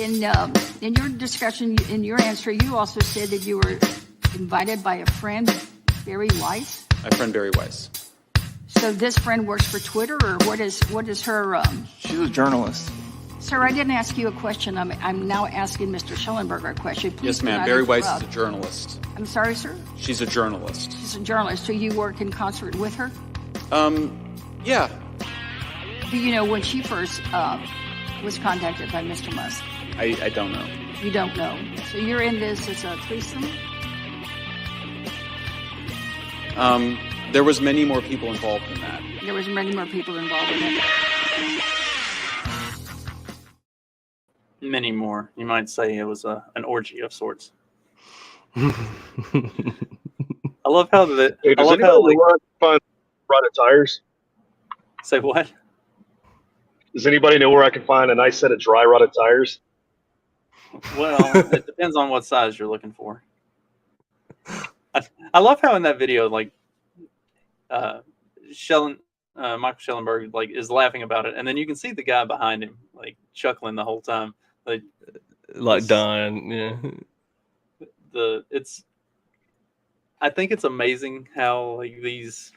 in your discussion, in your answer, you also said that you were invited by a friend, Barry Weiss. My friend Barry Weiss. So this friend works for Twitter, or what is her? She's a journalist. Sir, I didn't ask you a question. I'm now asking Mr. Schellenberger a question. Please yes, ma'am. Barry Weiss is a journalist. I'm sorry, sir? She's a journalist. She's a journalist. So you work in concert with her? Yeah. Do you know when she first was contacted by Mr. Musk? I don't know. You don't know. So you're in this as a threesome? There was many more people involved in that. There was many more people involved in it. Many more. You might say it was an orgy of sorts. I love how that. Hey, does anybody know where I can find rotted tires? Say what? Does anybody know where I can find a nice set of dry rotted tires? Well, it depends on what size you're looking for. I love how in that video, like, Michael Schellenberg, like, is laughing about it, and then you can see the guy behind him, like, chuckling the whole time, like dying. Yeah. I think it's amazing how, like, these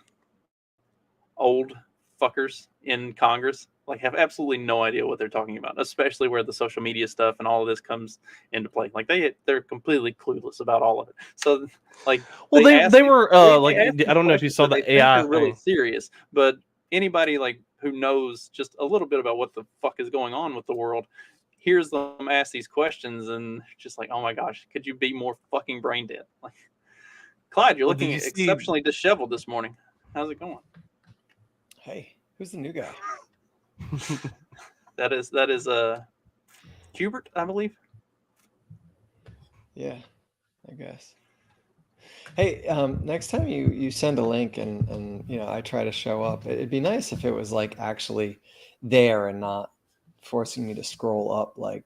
old fuckers in Congress, like, have absolutely no idea what they're talking about, especially where the social media stuff and all of this comes into play. Like, they're completely clueless about all of it. So, like, well, they were like, I don't know if you saw the AI thing. Really serious, but anybody like who knows just a little bit about what the fuck is going on with the world hears them ask these questions and just like, oh my gosh, could you be more fucking brain dead? Like, Clyde, you're looking exceptionally disheveled this morning. How's it going? Hey, who's the new guy? That is Hubert, I believe. Yeah, I guess. Hey, next time you send a link and I try to show up, it'd be nice if it was like actually there and not forcing me to scroll up like.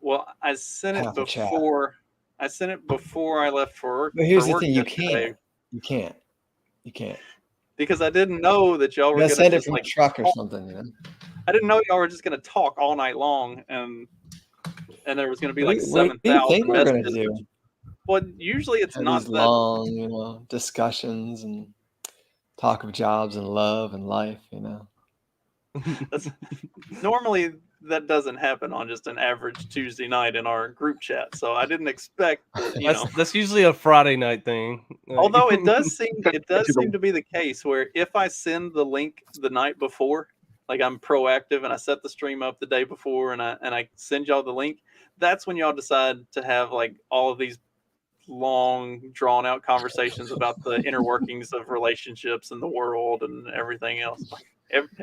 Well, I sent it before. I sent it before I left for work. But here's the thing: you can't. Because I didn't know that y'all were going to send it from a truck or something. I didn't know y'all were just going to talk all night long, and there was going to be like 7,000 messages. Do? Well, usually it's not that long, discussions and talk of jobs and love and life. Normally that doesn't happen on just an average Tuesday night in our group chat. So I didn't expect that, that's usually a Friday night thing. Although it does seem to be the case where if I send the link the night before, like I'm proactive and I set the stream up the day before and I send y'all the link, that's when y'all decide to have like all of these long drawn out conversations about the inner workings of relationships and the world and everything else.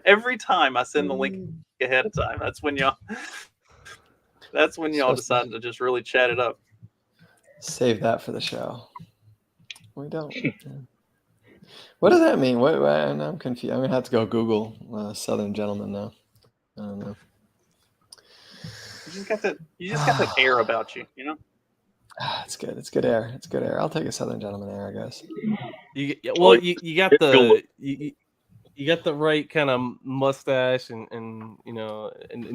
Every time I send the link ahead of time, that's when y'all decide to just really chat it up. Save that for the show. We don't. What does that mean? I'm confused. I'm gonna have to go Google Southern Gentleman now. I don't know. You just got that air about you, It's good. It's good air. It's good air. I'll take a Southern Gentleman air, I guess. You got you got the right kind of mustache and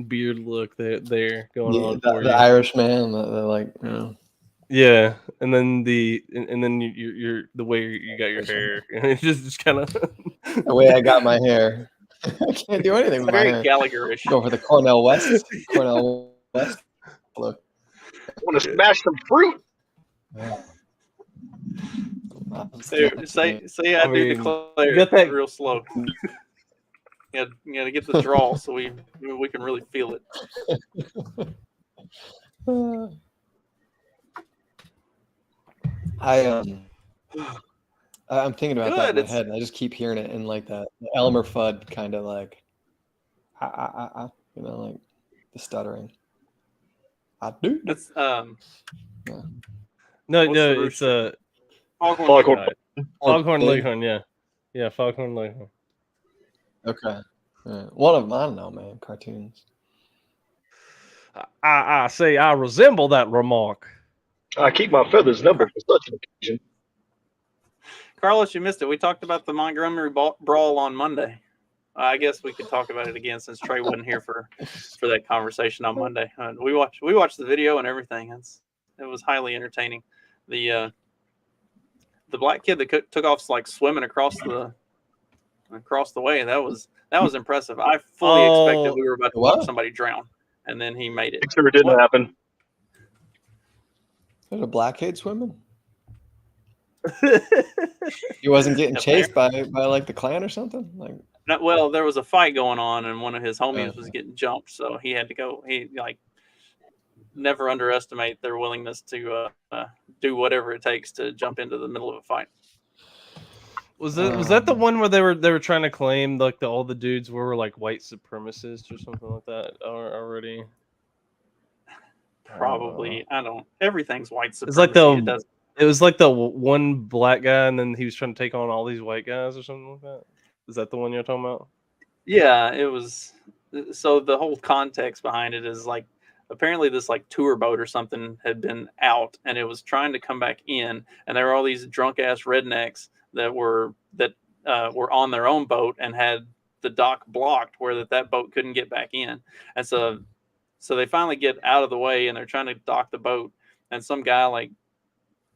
beard look there going on for you. The Irish man, the Yeah, and then you're the way you got your hair, it's just kind of the way I got my hair. I can't do anything with my hair. Gallagher-ish. Go for the Cornell West look. I want to smash some fruit. Yeah. Say I do declare get that real slow. You gotta get the draw so we can really feel it. I'm thinking about that in my head, and I just keep hearing it in like that Elmer Fudd kind of like, like the stuttering. I do. That's No, it's Foghorn. Foghorn Leghorn, yeah, Foghorn Leghorn. Okay, one of them, I don't know, man. Cartoons. I say I resemble that remark. I keep my feathers numbered for such an occasion. Carlos, you missed it. We talked about the Montgomery brawl on Monday. I guess we could talk about it again since Trey wasn't here for that conversation on Monday. We watched the video and everything. It was highly entertaining. The black kid that took off like swimming across the way, that was impressive. I fully expected we were about to watch somebody drown, and then he made it. Make sure it didn't happen. There's a black kid swimming. He wasn't getting chased by like the Klan or something. Like, well, there was a fight going on, and one of his homies was getting jumped, so he had to go. He never underestimate their willingness to do whatever it takes to jump into the middle of a fight. Was that the one where they were trying to claim like all the dudes were like white supremacists or something like that already? Probably. I don't. Everything's white supremacy. It's like it was like the one black guy, and then he was trying to take on all these white guys or something like that. Is that the one you're talking about? Yeah, it was. So the whole context behind it is like apparently this like tour boat or something had been out, and it was trying to come back in, and there were all these drunk ass rednecks that were on their own boat and had the dock blocked where that boat couldn't get back in, and so they finally get out of the way and they're trying to dock the boat, and some guy like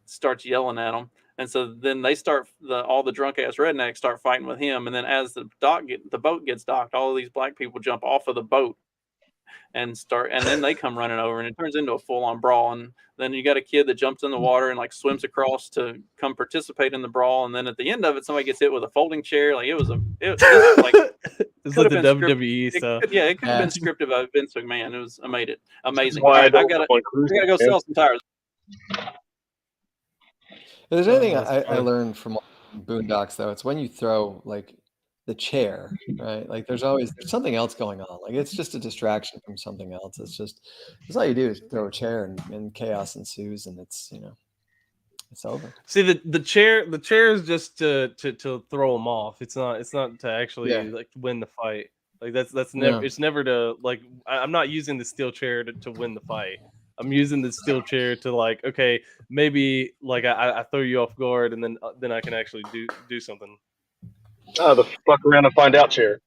starts yelling at them, and so then they start all the drunk ass rednecks start fighting with him, and then as the boat gets docked, all of these black people jump off of the boat and then they come running over, and it turns into a full-on brawl. And then you got a kid that jumps in the water and like swims across to come participate in the brawl, and then at the end of it somebody gets hit with a folding chair. Like it was like it's like the WWE stuff. It could have been scripted by Vince McMahon. It was amazing. I gotta go sell some tires. If there's anything I learned from Boondocks, though, it's when you throw like the chair, right? Like there's something else going on. Like it's just a distraction from something else. That's all you do is throw a chair and chaos ensues, and it's over. See, the chair is just to throw them off. It's not to actually like win the fight. Like that's never it's never to like. I'm not using the steel chair to win the fight. I'm using the steel chair to like, okay, maybe like I throw you off guard, and then I can actually do something. Oh, the fuck around and find out chair.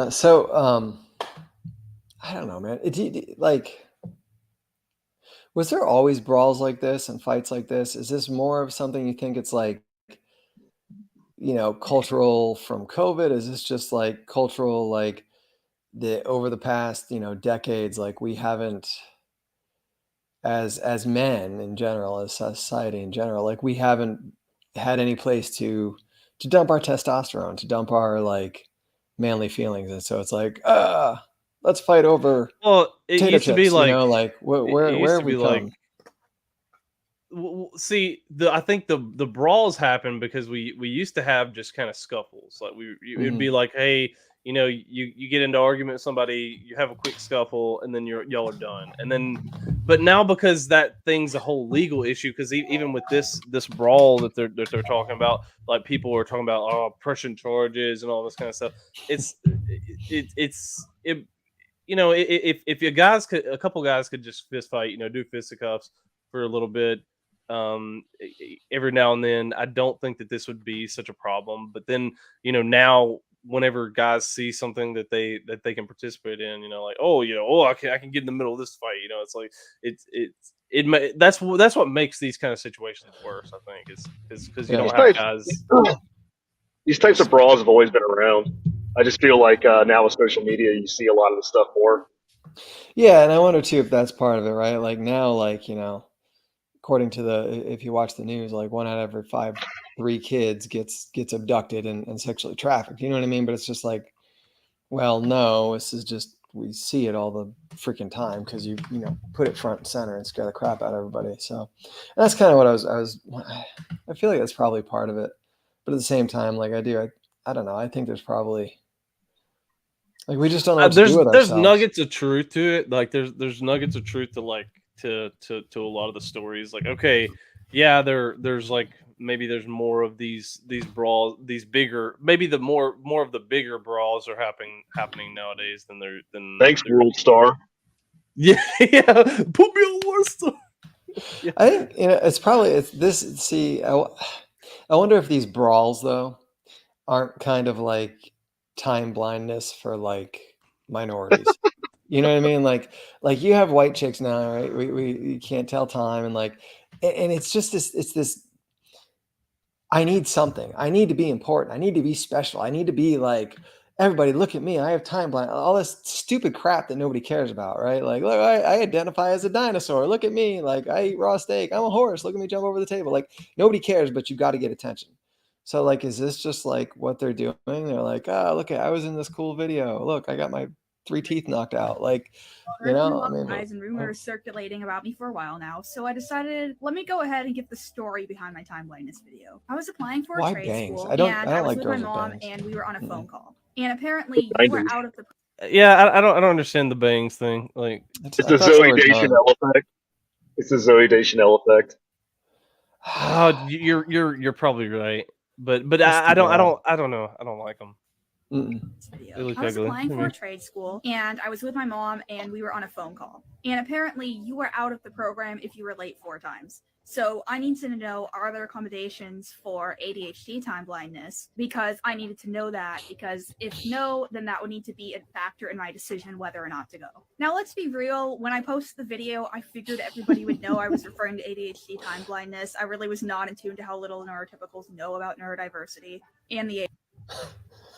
So I don't know, man. Like, was there always brawls like this and fights like this? Is this more of something you think it's like, cultural from COVID? Is this just like cultural, like over the past, decades, like we haven't, as men in general, as society in general, like we haven't had any place to dump our testosterone, to dump our like manly feelings, and so it's like let's fight over. Well, it used to be like, where have we come? See, I think the brawls happened because we used to have just kind of scuffles. Like it'd be like, hey, you get into argument with somebody, you have a quick scuffle, and then y'all are done. And then, but now because that thing's a whole legal issue, because even with this brawl that they're talking about, like people are talking about pressing charges and all this kind of stuff. If a couple guys could just fist fight, do fisticuffs for a little bit, every now and then, I don't think that this would be such a problem. But then, now whenever guys see something that they can participate in, like, I can get in the middle of this fight. It's like that's what makes these kind of situations worse. I think is because you don't have guys. These types of brawls have always been around. I just feel like now with social media, you see a lot of the stuff more. Yeah, and I wonder too if that's part of it, right? Like now, like according to if you watch the news, like 1 out of every 3 kids gets abducted and sexually trafficked. You know what I mean? But it's just like, well, no, this is just, we see it all the freaking time because you put it front and center and scare the crap out of everybody. So that's kind of what I feel like that's probably part of it. But at the same time, like I don't know. I think there's probably like we just don't know what to do with ourselves. There's nuggets of truth to it. Like there's nuggets of truth to like to a lot of the stories. Like, okay, yeah, there's like maybe there's more of these brawls, these bigger, maybe the more of the bigger brawls are happening nowadays than Thanks, World Star. Yeah, put me on World Star. Yeah. I think it's probably this. See, I wonder if these brawls though, aren't kind of like time blindness for like minorities. You know what I mean? Like you have white chicks now, right? We can't tell time, and like, and it's just this. It's this. I need something. I need to be important. I need to be special. I need to be like, everybody look at me. I have time blind. All this stupid crap that nobody cares about, right? Like, look, I identify as a dinosaur. Look at me. Like, I eat raw steak. I'm a horse. Look at me jump over the table. Like, nobody cares, but you got to get attention. So, like, is this just like what they're doing? They're like, oh, look, I was in this cool video. Look, I got my 3 teeth knocked out. Like, you know, I mean, lies and rumors circulating about me for a while now, so I decided, let me go ahead and get the story behind my time blindness video. I was applying for a why trade bangs? school, I don't and I was like with my girls with mom, bangs. and we were on a phone call. And apparently, you were out of the. Yeah, I don't understand the bangs thing. Like, It's the Zoe Deschanel effect. It's the Zoe Deschanel effect. oh, you're probably right, but I don't know. I don't like them. Video. I was applying for a trade school, and I was with my mom, and we were on a phone call. And apparently, you were out of the program if you were late 4 times. So I need to know, are there accommodations for ADHD time blindness? Because I needed to know that, because if no, then that would need to be a factor in my decision whether or not to go. Now, let's be real. When I posted the video, I figured everybody would know I was referring to ADHD time blindness. I really was not in tune to how little neurotypicals know about neurodiversity and the.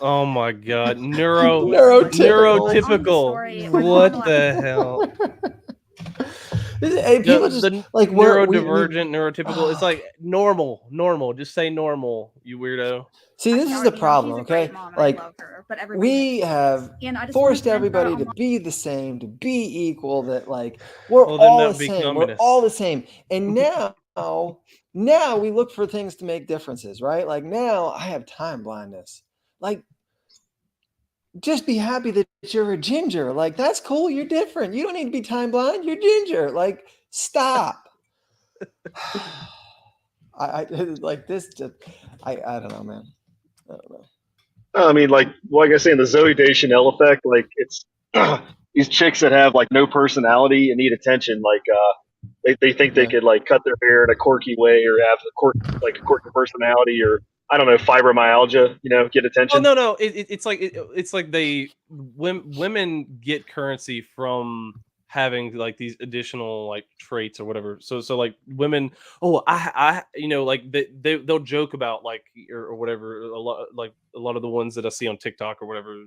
Oh my god, neurotypical. What the hell? People just like neurodivergent, neurotypical. It's like normal. Just say normal, you weirdo. See, this is the problem, okay? Like, we have forced everybody to be the same, to be equal. That like we're all the same. We're all the same. And now we look for things to make differences, right? Like now I have time blindness. Like, just be happy that you're a ginger. Like, that's cool. You're different. You don't need to be time blind. You're ginger. Like, stop. I like this. Just, I don't know, man. I don't know. I mean, like I say, in the Zoe Deschanel effect, like it's these chicks that have like no personality and need attention. Like, they think they could like cut their hair in a quirky way or have a quirky personality, or I don't know, fibromyalgia, get attention. Oh no, it's like women get currency from having like these additional like traits or whatever. So like women, I like they'll joke about like or whatever, a lot of the ones that I see on TikTok or whatever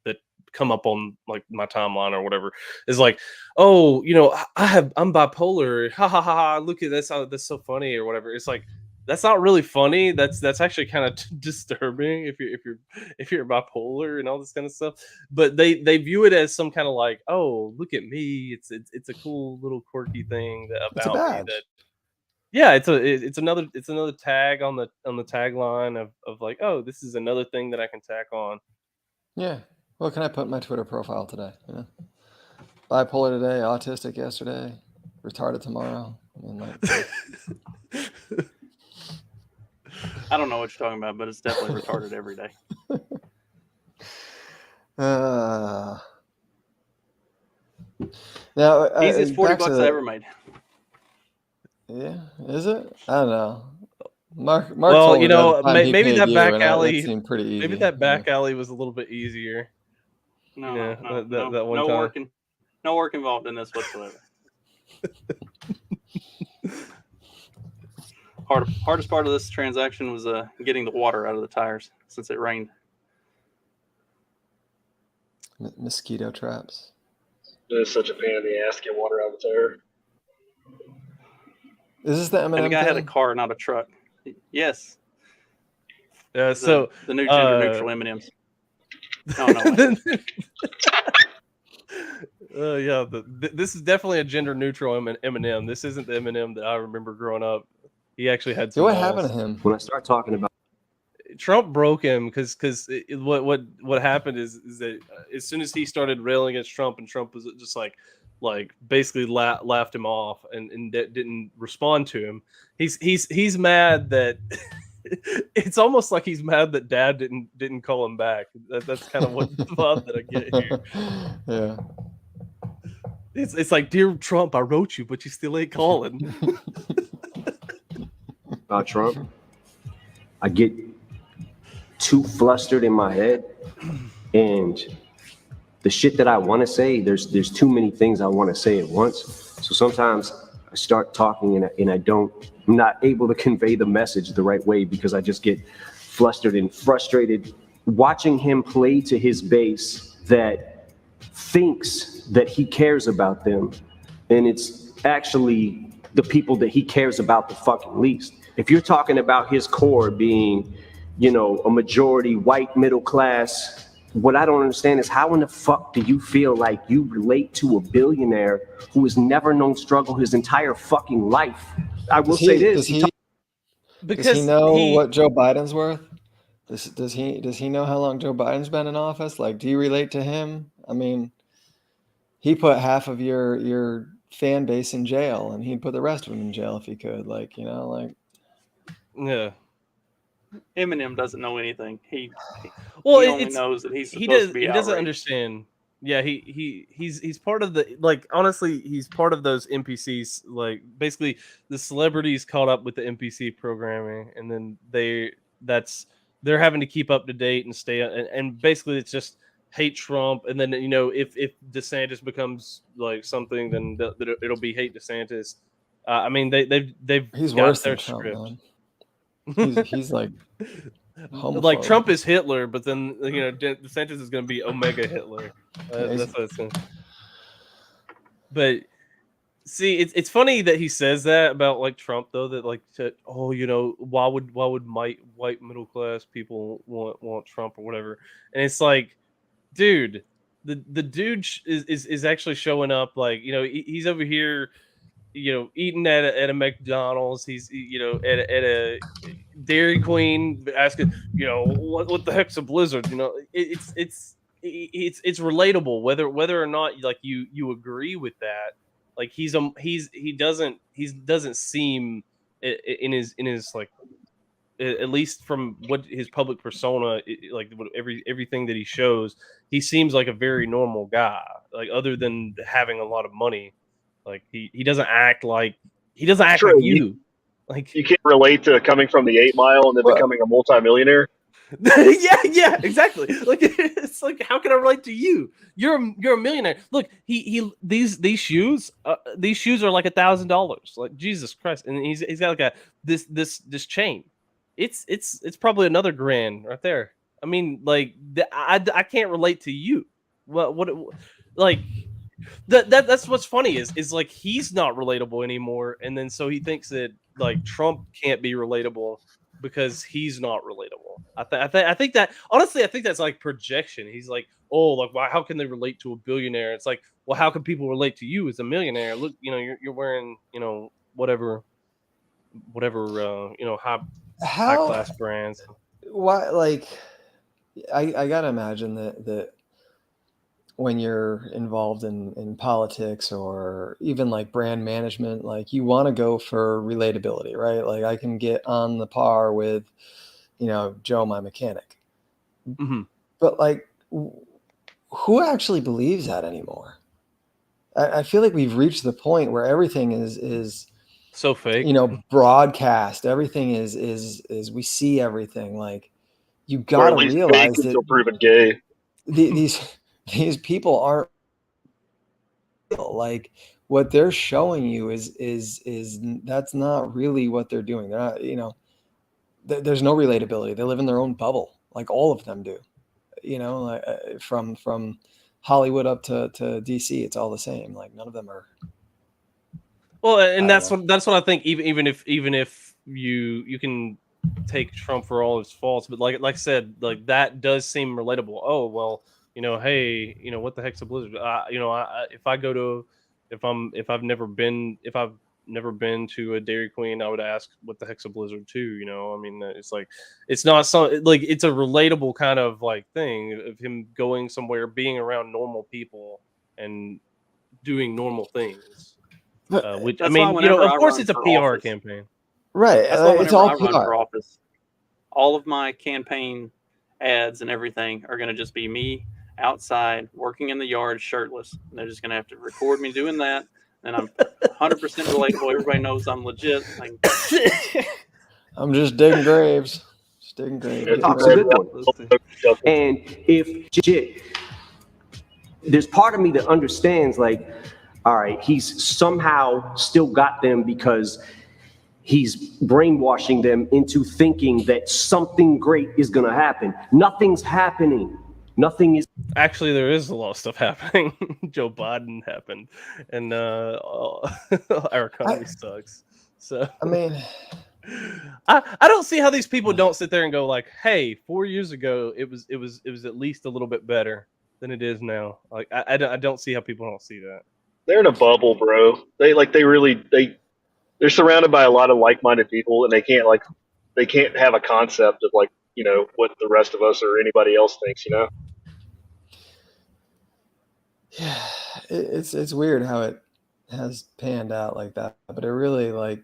that come up on like my timeline or whatever is like, I'm bipolar. Ha ha ha! Look at this, that's so funny or whatever. It's like, that's not really funny. That's actually kind of disturbing if you're bipolar and all this kind of stuff. But they view it as some kind of like, oh, look at me. It's a cool little quirky thing about me. That, yeah, it's another tag on the tagline of like, oh, this is another thing that I can tack on. Yeah. What can I put in my Twitter profile today? Bipolar today, autistic yesterday, retarded tomorrow. I don't know what you're talking about, but it's definitely retarded every day. Now, easiest $40 I ever made. Yeah, is it? I don't know. Mark well, maybe that back alley seemed pretty easy. Maybe that back alley was a little bit easier. No, that one time. No work involved in this whatsoever. Hardest part of this transaction was getting the water out of the tires since it rained. Mosquito traps. It's such a pain in the ass to get water out of the tire. Is this the Eminem? And the guy had a car, not a truck. Yes. So the new gender neutral M&Ms. No. Yeah. This is definitely a gender neutral Eminem. This isn't the Eminem that I remember growing up. He actually had some. What happened to him? When I start talking about Trump broke him because what happened is that as soon as he started railing against Trump, and Trump was just like basically laughed him off and didn't respond to him. He's mad that it's almost like he's mad that Dad didn't call him back. That's kind of what the vibe that I get here. Yeah. It's like, dear Trump, I wrote you, but you still ain't calling. About Trump, I get too flustered in my head, and the shit that I want to say, there's too many things I want to say at once. So sometimes I start talking and I'm not able to convey the message the right way because I just get flustered and frustrated watching him play to his base that thinks that he cares about them, and it's actually the people that he cares about the fucking least. If you're talking about his core being, a majority white middle class, what I don't understand is how in the fuck do you feel like you relate to a billionaire who has never known struggle his entire fucking life? I will say this. Does he know what Joe Biden's worth? Does he know how long Joe Biden's been in office? Like, do you relate to him? I mean, he put half of your fan base in jail, and he'd put the rest of them in jail if he could. Yeah. Eminem doesn't know anything. He only knows that he's supposed to be outraged. He doesn't understand. Yeah, he's part of the, honestly, he's part of those NPCs. Like, basically the celebrities caught up with the NPC programming, and then they're having to keep up to date and stay, and basically it's just hate Trump, and then if DeSantis becomes like something, then it'll be hate DeSantis. I mean they've he's got worse their than Trump, script. man. He's like homophobe. Like Trump is Hitler, but then DeSantis is going to be Omega Hitler. That's what it's going to. But see, it's funny that he says that about like Trump though. That why would white middle class people want Trump or whatever? And it's like, dude, the dude is actually showing up. Like he's over here, eating at a McDonald's. He's at a Dairy Queen asking, what the heck's a blizzard? It's relatable whether or not like you agree with that. Like he doesn't seem in his like, at least from what his public persona, like everything that he shows, he seems like a very normal guy. Like other than having a lot of money, like he doesn't act like like you. Like you can't relate to coming from the 8 Mile and then becoming a multimillionaire. yeah, exactly. Like it's like, how can I relate to you? You're a millionaire. Look, these shoes are like $1,000. Like Jesus Christ, and he's got like this chain. It's probably another grand right there. I mean, like I can't relate to you. What like. That's what's funny is like he's not relatable anymore, and then so he thinks that like Trump can't be relatable because he's not relatable. I think that honestly, I think that's like projection. He's like, oh, like why? How can they relate to a billionaire? It's like, well, how can people relate to you as a millionaire? Look, you're wearing whatever high class brands. Why? Like, I gotta imagine that when you're involved in politics or even like brand management, like you want to go for relatability, right? Like I can get on the par with, Joe, my mechanic. Mm-hmm. But like, who actually believes that anymore? I feel like we've reached the point where everything is so fake. Broadcast. Everything is we see everything. Like you gotta realize that proven gay. These people aren't real. Like what they're showing you is that's not really what they're doing. They're not, there's no relatability. They live in their own bubble, like all of them do. Like, from Hollywood up to DC, it's all the same. Like none of them are. Well, and that's what I think. Even if you can take Trump for all his faults, but like I said, like that does seem relatable. Oh well. Hey, what the heck's a blizzard? If I've never been to a Dairy Queen, I would ask what the heck's a blizzard too. I mean, it's like, it's not so like it's a relatable kind of like thing of him going somewhere, being around normal people and doing normal things. Which I mean, of course, it's a PR campaign, right? That's why it's all I run for office. All of my campaign ads and everything are going to just be me outside working in the yard shirtless. And they're just going to have to record me doing that. And I'm 100% relatable. Everybody knows I'm legit. I'm just digging graves. Doing great. Talk's a good one. And if shit, there's part of me that understands, like, all right, he's somehow still got them because he's brainwashing them into thinking that something great is going to happen. Nothing's happening. Nothing is. Actually, there is a lot of stuff happening. Joe Biden happened, and our economy sucks. So I mean, I don't see how these people don't sit there and go like, "Hey, 4 years ago it was at least a little bit better than it is now." Like I don't see how people don't see that. They're in a bubble, bro. They're surrounded by a lot of like-minded people, and they can't have a concept of like, you know, what the rest of us or anybody else thinks, you know. yeah, it's weird how it has panned out like that, but it really, like,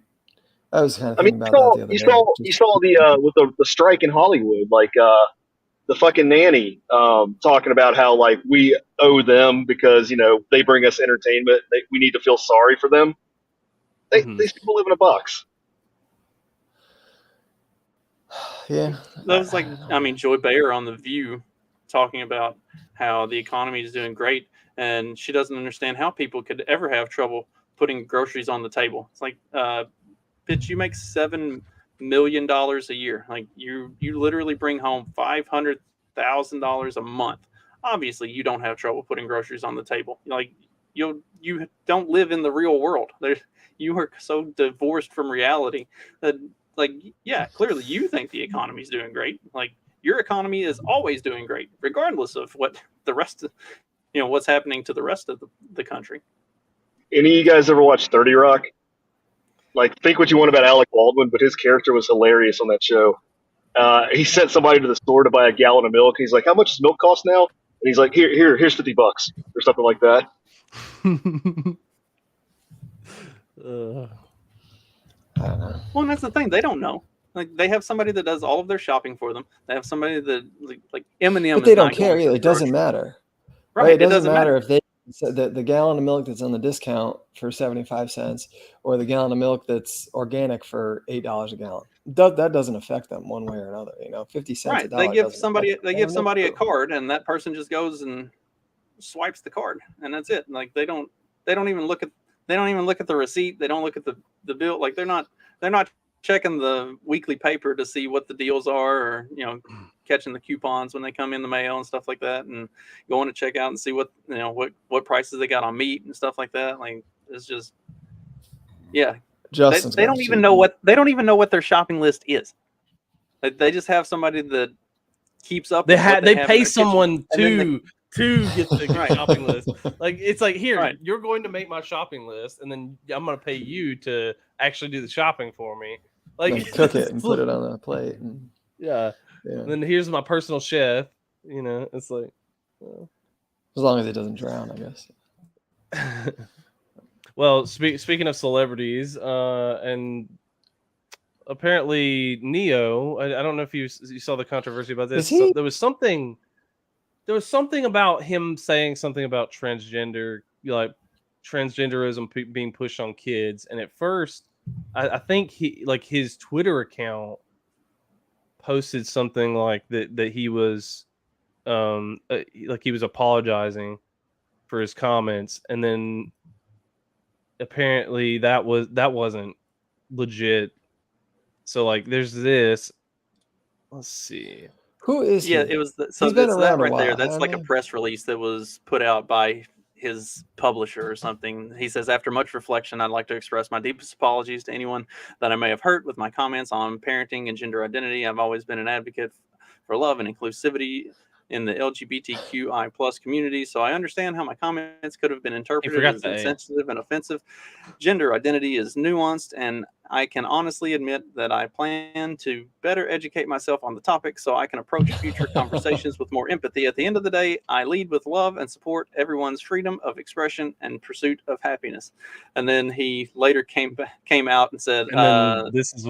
I was kind of thinking about that the other day. You saw the with the strike in Hollywood, like the fucking nanny talking about how like we owe them because, you know, they bring us entertainment. We need to feel sorry for them. These people live in a box. Yeah, That was like, I mean, Joy Behar on The View talking about how the economy is doing great, and she doesn't understand how people could ever have trouble putting groceries on the table. It's like, bitch, you make $7 million a year. Like you literally bring home $500,000 a month. Obviously, you don't have trouble putting groceries on the table. Like you don't live in the real world. You are so divorced from reality that, like, yeah, clearly you think the economy is doing great. Like your economy is always doing great, regardless of what the rest of, you know, what's happening to the rest of the country. Any of you guys ever watch 30 Rock? Like, think what you want about Alec Baldwin, but his character was hilarious on that show. He sent somebody to the store to buy a gallon of milk. He's like, "How much does milk cost now?" And he's like, "Here's $50 or something like that." I don't know. Well, and that's the thing. They don't know. Like they have somebody that does all of their shopping for them. They have somebody that like Eminem. But they don't care either. It doesn't matter. Right. It doesn't matter if they the gallon of milk that's on the discount for 75 cents or the gallon of milk that's organic for $8 a gallon. That doesn't affect them one way or another. You know, 50 cents. Right. They give somebody a card, and that person just goes and swipes the card, and that's it. Like they don't even look at the receipt. They don't look at the bill. Like they're not checking the weekly paper to see what the deals are, or, you know, catching the coupons when they come in the mail and stuff like that, and going to check out and see what, you know, what prices they got on meat and stuff like that. Like it's just, yeah, they don't even know what their shopping list is. They just have somebody that keeps up. They pay someone to get the shopping list. Like it's like, here, you're going to make my shopping list, and then I'm going to pay you to actually do the shopping for me. Like and cook it and put it on a plate. And, yeah. And then here's my personal chef. You know, it's like, as long as it doesn't drown, I guess. Well, speaking of celebrities, and apparently Neo, I don't know if you saw the controversy about this. So there was something about him saying something about transgender, like transgenderism being pushed on kids. And at first, I think he, like, his Twitter account posted something like that he was like he was apologizing for his comments, and then apparently that wasn't legit. So like there's this, let's see, who is he? It was that right there. That's like a press release that was put out by his publisher or something. He says, after much reflection, I'd like to express my deepest apologies to anyone that I may have hurt with my comments on parenting and gender identity. I've always been an advocate for love and inclusivity in the LGBTQI plus community, so I understand how my comments could have been interpreted as insensitive and offensive. Gender identity is nuanced, and I can honestly admit that I plan to better educate myself on the topic so I can approach future conversations with more empathy. At the end of the day, I lead with love and support everyone's freedom of expression and pursuit of happiness. And then he later came out and said, this is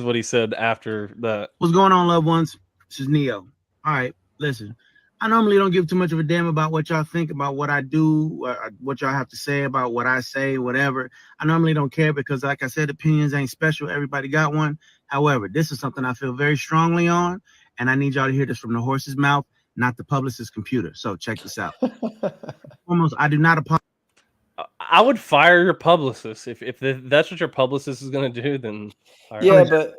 what he said after that. What's going on, loved ones? This is Neo. All right, listen. I normally don't give too much of a damn about what y'all think about what I do, what y'all have to say about what I say, whatever. I normally don't care because, like I said, opinions ain't special. Everybody got one. However, this is something I feel very strongly on, and I need y'all to hear this from the horse's mouth, not the publicist's computer. So check this out. Almost, I do not apologize. I would fire your publicist if that's what your publicist is going to do. Then yeah, but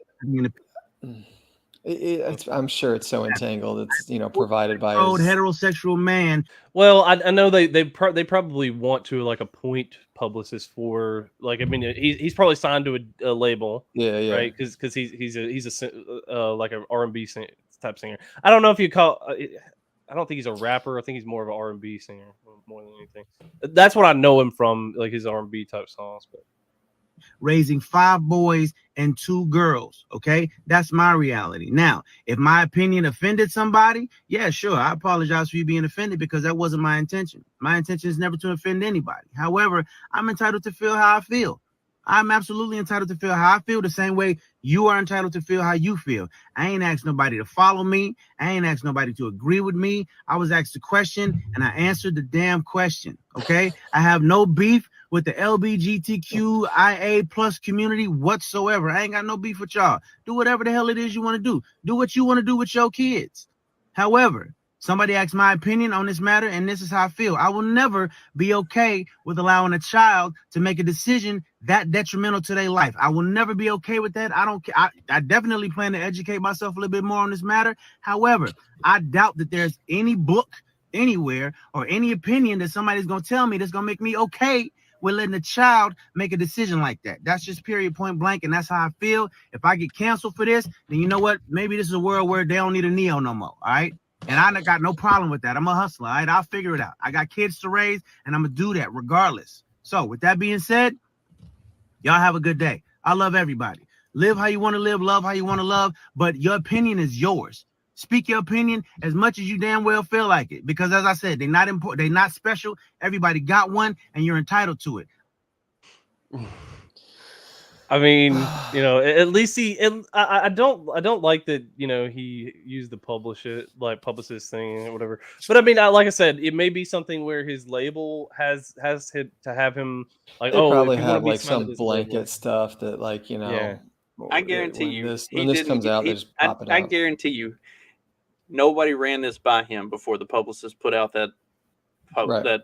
I'm sure it's so entangled. It's provided by his heterosexual man. Well, I know they probably want to like appoint publicists for like I mean he's probably signed to a label, yeah, right? Because he's a like an R&B type singer. I don't know if you call. I don't think he's a rapper. I think he's more of an R&B singer more than anything. That's what I know him from, like his R&B type songs. But raising 5 boys and 2 girls. Okay, that's my reality. Now, if my opinion offended somebody, yeah, sure, I apologize for you being offended because that wasn't my intention. My intention is never to offend anybody. However, I'm entitled to feel how I feel. I'm absolutely entitled to feel how I feel the same way you are entitled to feel how you feel. I ain't asked nobody to follow me. I ain't asked nobody to agree with me. I was asked a question and I answered the damn question. Okay, I have no beef with the LGBTQIA plus community whatsoever. I ain't got no beef with y'all. Do whatever the hell it is you want to do. Do what you want to do with your kids. However, somebody asked my opinion on this matter, and this is how I feel. I will never be okay with allowing a child to make a decision that detrimental to their life. I will never be okay with that. I don't care. I definitely plan to educate myself a little bit more on this matter. However, I doubt that there's any book anywhere or any opinion that somebody's going to tell me that's going to make me okay with letting a child make a decision like that. That's just period, point blank, and that's how I feel. If I get canceled for this, then you know what? Maybe this is a world where they don't need a Neo no more, all right? And I got no problem with that. I'm a hustler, all right? I'll figure it out. I got kids to raise, and I'm going to do that regardless. So with that being said, y'all have a good day. I love everybody. Live how you want to live, love how you want to love, but your opinion is yours. Speak your opinion as much as you damn well feel like it. Because as I said, they're not important, they're not special. Everybody got one, and you're entitled to it. I mean, at least I don't like that, he used the publicist thing or whatever. But I mean, like I said, it may be something where his label has to have him like, they probably have like some blanket label stuff that Yeah. I guarantee you, when this comes out, they just pop it out. I guarantee you, nobody ran this by him before the publicist put out that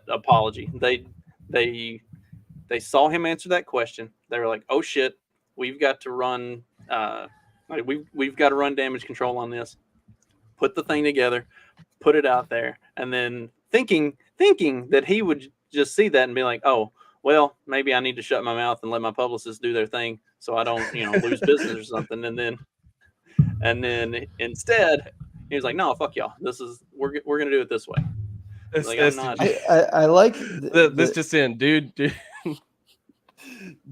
apology. They saw him answer that question. They were like, "Oh shit, we've got to run. We've got to run damage control on this. Put the thing together, put it out there, and then thinking that he would just see that and be like, oh, well, maybe I need to shut my mouth and let my publicist do their thing so I don't, lose business or something. And then instead, he was like, no, fuck y'all. We're gonna do it this way." I like this just in, dude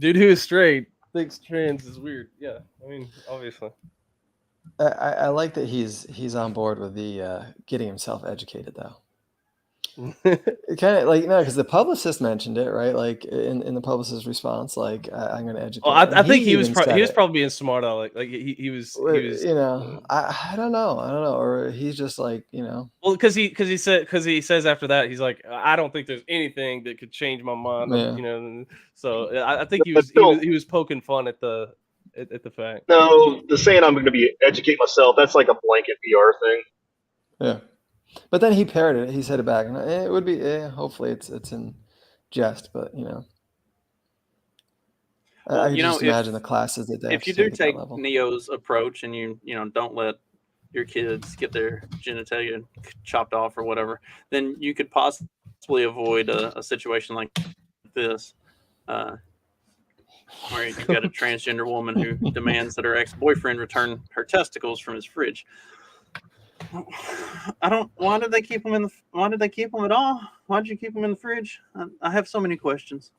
who is straight thinks trans is weird. Yeah, I mean, obviously. I like that he's on board with the getting himself educated though. It kind of because the publicist mentioned it, right? Like in the publicist's response, like I'm going to educate. Well, I think he was probably being smart. Like he was. I don't know, or he's just like Well, because he says after that he's like, I don't think there's anything that could change my mind. Yeah. So I think he was poking fun at the fact. No, the saying I'm going to be educate myself, that's like a blanket PR thing. Yeah. But then he parroted it. He said it back, and it would be. Hopefully, it's in jest, but I can just imagine the classes that they. If you do take Neo's approach, and you don't let your kids get their genitalia chopped off or whatever, then you could possibly avoid a situation like this, where you've got a transgender woman who demands that her ex-boyfriend return her testicles from his fridge. Why did they keep them at all? Why did you keep them in the fridge? I have so many questions.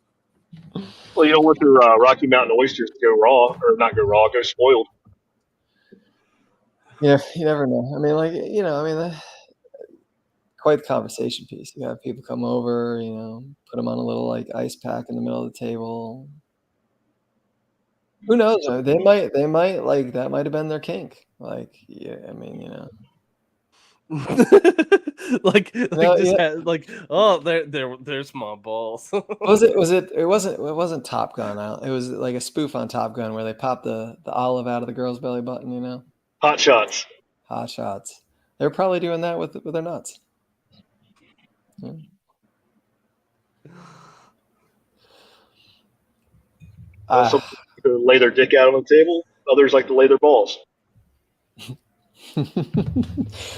Well, you don't want your Rocky Mountain oysters to go raw, or not go raw, go spoiled. Yeah, you never know. I mean, quite the conversation piece. You have people come over, put them on a little ice pack in the middle of the table. Who knows? They might that might have been their kink. like No, just yeah. had, like, oh, there's my balls. It wasn't Top Gun. It was like a spoof on Top Gun where they pop the olive out of the girl's belly button. You know, Hot shots. Hot Shots. They're probably doing that with their nuts. Yeah. Some like to lay their dick out on the table. Others like to lay their balls.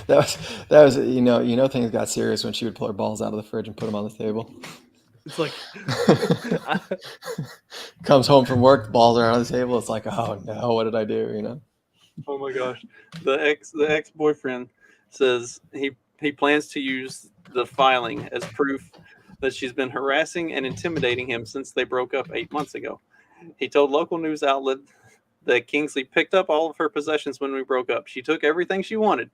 that was you know things got serious when she would pull her balls out of the fridge and put them on the table. It's like comes home from work, the balls are on the table. It's like, oh no, what did I do? You know. Oh my gosh, the ex-boyfriend says he plans to use the filing as proof that she's been harassing and intimidating him since they broke up 8 months ago. He told local news outlet that Kingsley picked up all of her possessions when we broke up. She took everything she wanted.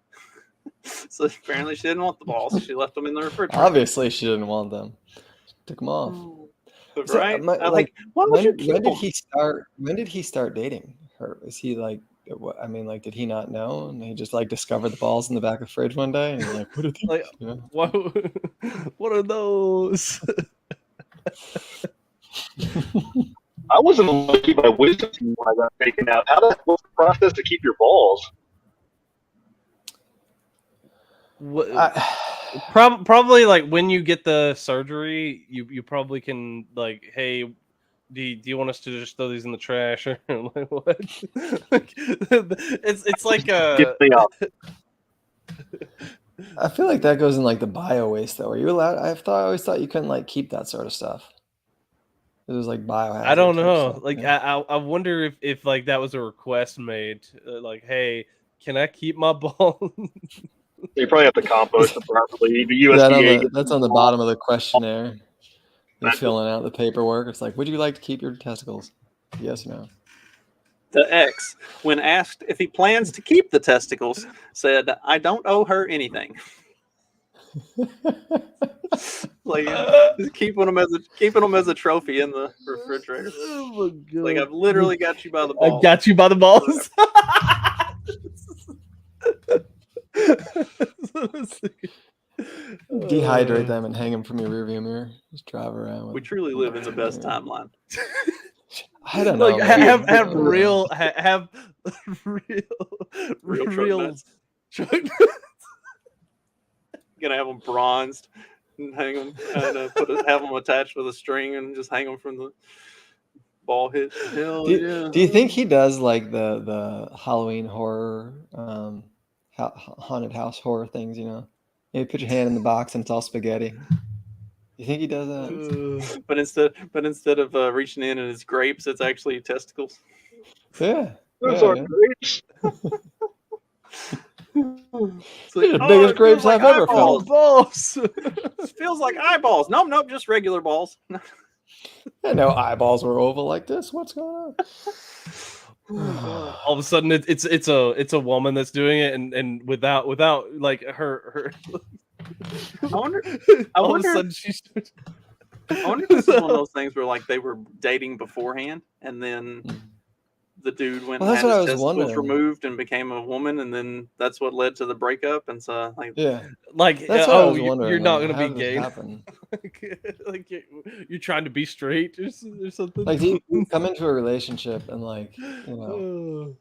So apparently she didn't want the balls. She left them in the refrigerator. Obviously, she didn't want them. She took them off. But, right? Like, why would you keep when did them? he start? When did he start dating her? Was he like? I mean, like, did he not know? And he just like discovered the balls in the back of the fridge one day, and he's like, "What are these?" like, You know? what are those? I wasn't lucky by wisdom teeth when I got taken out. What's the process to keep your balls? Probably like when you get the surgery, you probably can like, hey, do you want us to just throw these in the trash or like what? Like, it's like Get me out. I feel like that goes in like the bio waste though. Are you allowed? I always thought you couldn't like keep that sort of stuff. It was like biohazard. I don't know. Stuff, like yeah. I wonder if like that was a request made, like, hey, can I keep my balls? You probably have to compost them properly. The USDA. That's on the bottom of the questionnaire. You're filling out the paperwork. It's like, would you like to keep your testicles? Yes or no? The ex, when asked if he plans to keep the testicles, said, "I don't owe her anything." Like just keeping them as a trophy in the refrigerator. Oh my God. Like, I've literally got you by the balls. I got you by the balls. Dehydrate them and hang them from your rearview mirror. Just drive around. We truly live in the best timeline. I don't know. Like, have real truck Gonna have them bronzed and hang them and have them attached with a string and just hang them from the ball hit. Hell yeah. Do you think he does like the Halloween horror, haunted house horror things? You know, you put your hand in the box and it's all spaghetti. You think he does that? But instead of reaching in and it's grapes, it's actually testicles. Yeah. Those are grapes. It's like, the biggest grapes I've ever felt. Balls. It feels like eyeballs. Nope, just regular balls. I know eyeballs were oval like this. What's going on? All of a sudden, it's a woman that's doing it, and without like her. I wonder All of a sudden she's. I wonder if this is one of those things where like they were dating beforehand, and then the dude went and had his testicles removed and became a woman, and then that's what led to the breakup. And so, like, yeah, like, that's what I was wondering. You're not like, going to be gay. Like you're trying to be straight or something. Like, do you come into a relationship and like, you know,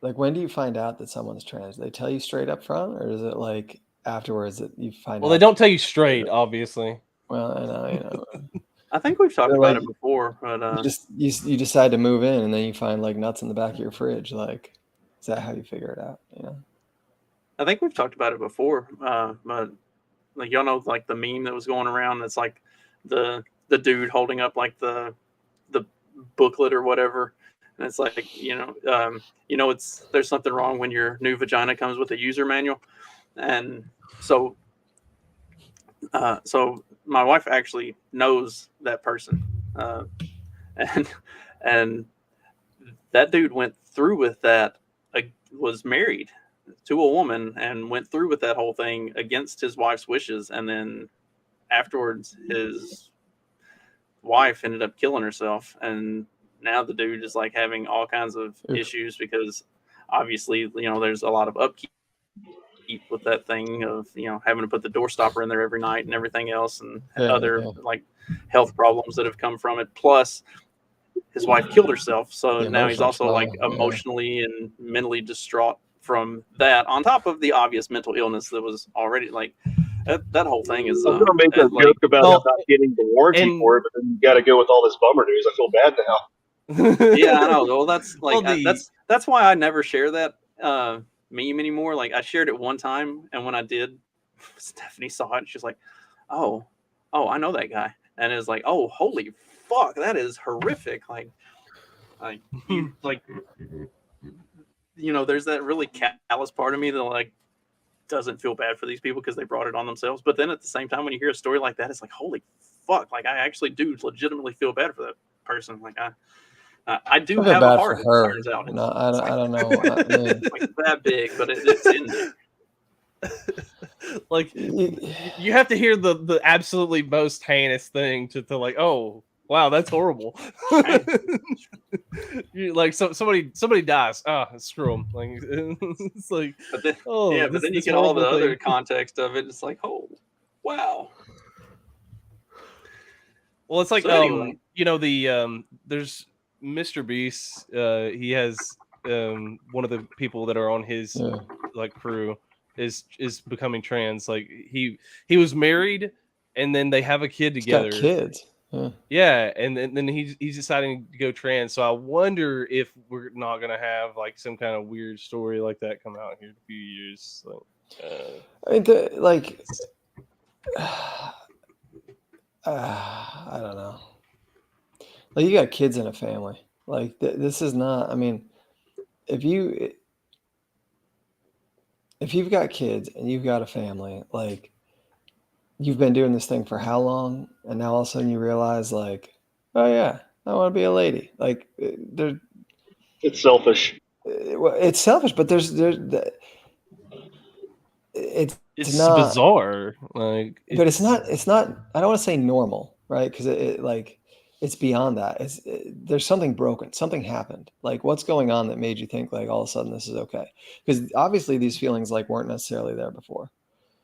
like when do you find out that someone's trans? Do they tell you straight up front, or is it like afterwards that you find out? Well, they don't tell you straight, obviously. Well, I know. I think we've talked about it before, but you decide to move in, and then you find like nuts in the back of your fridge. Like, is that how you figure it out? You know. I think we've talked about it before, but like, y'all know, like the meme that was going around. It's like the dude holding up like the booklet or whatever, and it's like, there's something wrong when your new vagina comes with a user manual, and so my wife actually knows that person, and that dude went through with that. Was married to a woman and went through with that whole thing against his wife's wishes, and then afterwards his wife ended up killing herself, and now the dude is like having all kinds of issues because obviously there's a lot of upkeep keep with that thing of having to put the door stopper in there every night and everything else, and Yeah, other yeah. like health problems that have come from it. Plus, his wife killed herself, so The now he's emotional also like trauma, yeah. emotionally and mentally distraught from that. On top of the obvious mental illness that was already like that whole thing is. I was gonna make a like, joke about well, not getting the warranty and- for it, but then you got to go with all this bummer news. I feel bad now. yeah, I know. Well, that's like Well, that's why I never share that meme anymore. Like I shared it one time, and when I did, Stephanie saw it. And she's like, "Oh, I know that guy," and it's like, "Oh, holy fuck, that is horrific!" Like you like, there's that really callous part of me that like doesn't feel bad for these people because they brought it on themselves. But then at the same time, when you hear a story like that, it's like, holy fuck! Like I actually do legitimately feel bad for that person. Like I do I feel have a bad heart. for her. It turns out. No, I don't know. I mean, It's like that big, but it's in there. Like you have to hear the absolutely most heinous thing to like, oh wow, that's horrible. You like somebody dies. Screw them. Like it's like, But then, oh, but then you get all the other context of it. It's like, oh wow. Well, it's like So anyway. there's Mr. Beast. He has one of the people that are on his like crew is becoming trans. Like he was married, and then they have a kid together. He's got kids. Yeah, and then he's deciding to go trans. So I wonder if we're not gonna have like some kind of weird story like that come out here in a few years. Like, I don't know. Like you got kids in a family. Like this is not. I mean, if you've got kids and you've got a family, like you've been doing this thing for how long, and now all of a sudden you realize, like, oh yeah, I want to be a lady. Like it's selfish. It's selfish, but it's not bizarre. Like, but it's not. I don't want to say normal, right? Because it's beyond that. There's something broken. Something happened. Like, what's going on that made you think like all of a sudden this is okay? Because obviously these feelings like weren't necessarily there before.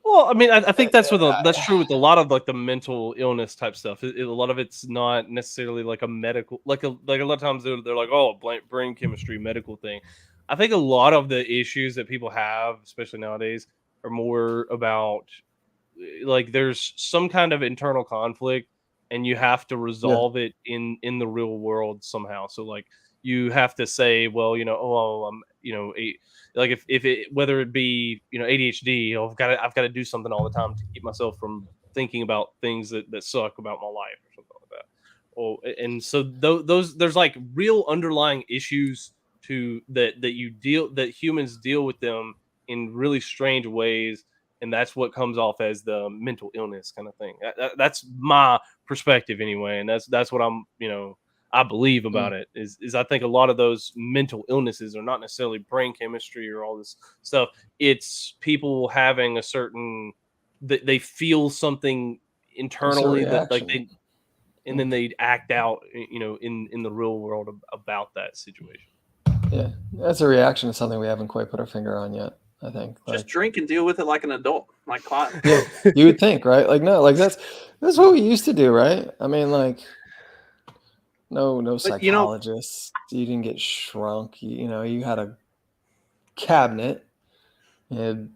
Well, I mean, I think that's that's true with a lot of like the mental illness type stuff. A lot of it's not necessarily like a medical, like a lot of times they're like, oh, brain chemistry, medical thing. I think a lot of the issues that people have, especially nowadays, are more about like there's some kind of internal conflict, and you have to resolve it in the real world somehow. So like you have to say, well, I'm like if it, whether it be ADHD, I've got to do something all the time to keep myself from thinking about things that suck about my life or something like that. Oh, and so those there's like real underlying issues to that humans deal with them in really strange ways, and that's what comes off as the mental illness kind of thing. That's my perspective anyway, and that's what I'm I believe about it is I think a lot of those mental illnesses are not necessarily brain chemistry or all this stuff. It's people having a certain they feel something internally that like they, and then they act out, in the real world about that situation. Yeah, that's a reaction to something we haven't quite put our finger on yet. I think just drink and deal with it like an adult, like yeah, you would think, right? Like no, like that's what we used to do, right? I mean, like. No psychologists. You didn't get shrunk. You had a cabinet. You had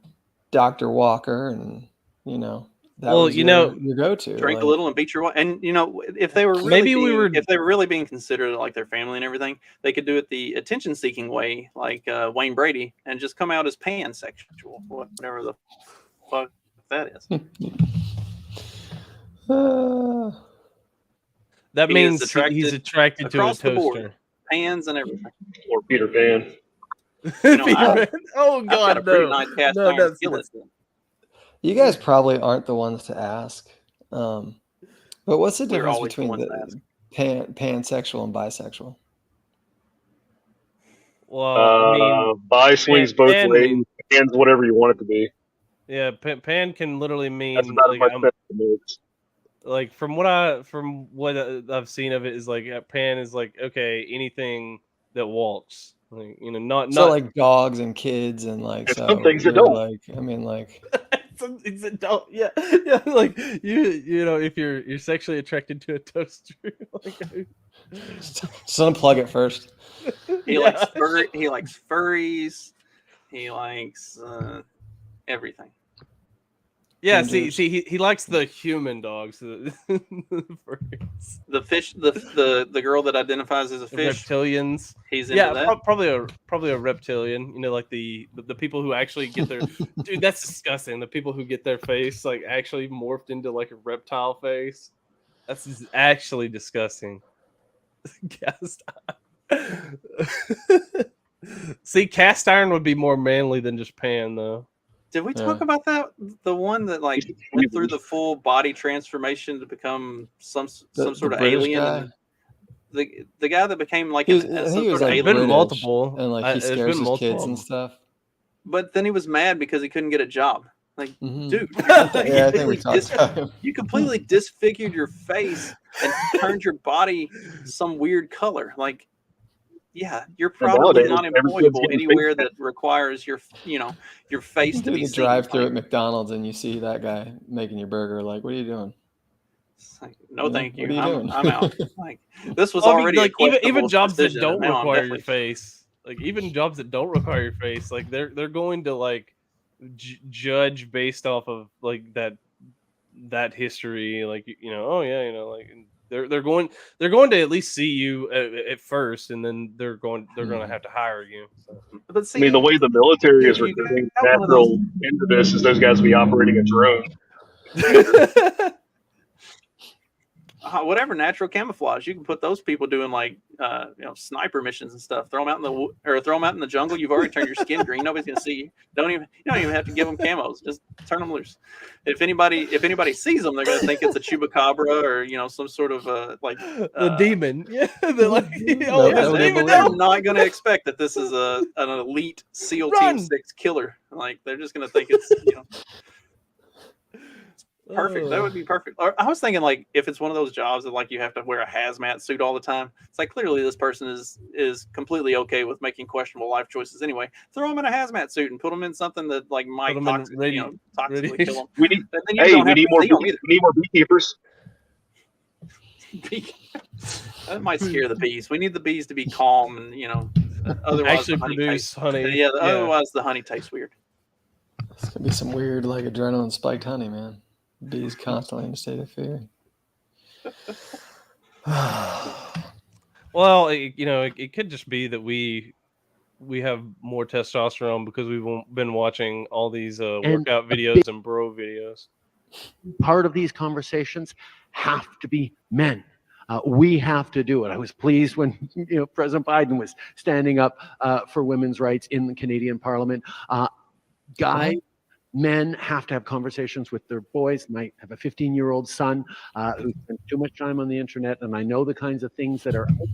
Dr. Walker, and that was your go-to. Drink a little and beat your wife. And if they were really if they were really being considered like their family and everything, they could do it the attention-seeking way, like Wayne Brady, and just come out as pansexual, whatever the fuck that is. That means he's attracted to a toaster. Pans and everything. Or Peter Pan. Oh God, no. You guys probably aren't the ones to ask. But what's the difference between the pansexual and bisexual? Well, I mean, bi swings both ways. Pan's whatever you want it to be. Yeah, pan can literally mean that's about like from what I've seen of it is like pan is like okay, anything that walks. Like, you know, not So like dogs and kids and like There's so some things that maybe, don't. like I mean like some things that don't. Yeah, yeah. Like you know, if you're sexually attracted to a toaster, like just unplug it first. He likes furries. He likes everything. Yeah, Gingers. see, he likes the human dogs, the furries. The fish, the girl that identifies as a The fish. reptilians. He's into that. Probably a reptilian. You know, like the people who actually get their dude. That's disgusting. The people who get their face like actually morphed into like a reptile face. That's actually disgusting. Cast iron. See, cast iron would be more manly than just pan, though. Did we talk about that? The one that like went through the full body transformation to become some sort of British alien. guy? The guy that became like He some was sort of like alien. been British, multiple, and like he there's scares been his kids multiple. and stuff. But then he was mad because he couldn't get a job. Like, dude, Yeah, I think we talked about him. you completely disfigured your face and turned your body some weird color. Like, yeah, you're probably nowadays, not everyone's employable getting anywhere face that requires your face to Do be the seen. drive-through Like, at McDonald's and you see that guy making your burger. Like, what are you doing? it's like, no, thank you. What are you doing? I'm out. Like, this was Well, I mean, already like a even questionable jobs that decision, don't and now I'm require your definitely- face, like even jobs that don't require your face, like they're going to like judge based off of like that history, like you know, oh yeah, you know, like they're going to at least see you at first, and then they're going to have to hire you. So. But see, I mean, the way the military is if you recruiting got one of natural into this is those guys will be operating a drone. whatever natural camouflage, you can put those people doing like sniper missions and stuff. Throw them out in the jungle. You've already turned your skin green. Nobody's gonna see you. You don't even have to give them camos. Just turn them loose. If anybody sees them, they're gonna think it's a chupacabra or some sort of the demon. Yeah, they're like, No, there's a they demon they're now. not gonna expect that this is an elite SEAL Run! Team 6 killer. Like they're just gonna think it's perfect. That would be perfect. Or I was thinking like if it's one of those jobs that like you have to wear a hazmat suit all the time. It's like clearly this person is completely okay with making questionable life choices anyway. Throw them in a hazmat suit and put them in something that like might toxically kill them. We need more beekeepers. That might scare the bees. We need the bees to be calm and otherwise Actually the honey produce tastes, honey. Yeah, otherwise the honey tastes weird. It's gonna be some weird like adrenaline spiked honey, man. Bees constantly in a state of fear. Well, it could just be that we have more testosterone because we've been watching all these workout videos and bro videos. Part of these conversations have to be men. We have to do it. I was pleased when President Biden was standing up for women's rights in the Canadian Parliament. Men have to have conversations with their boys. I have a 15-year-old son who spends too much time on the internet, and I know the kinds of things that are out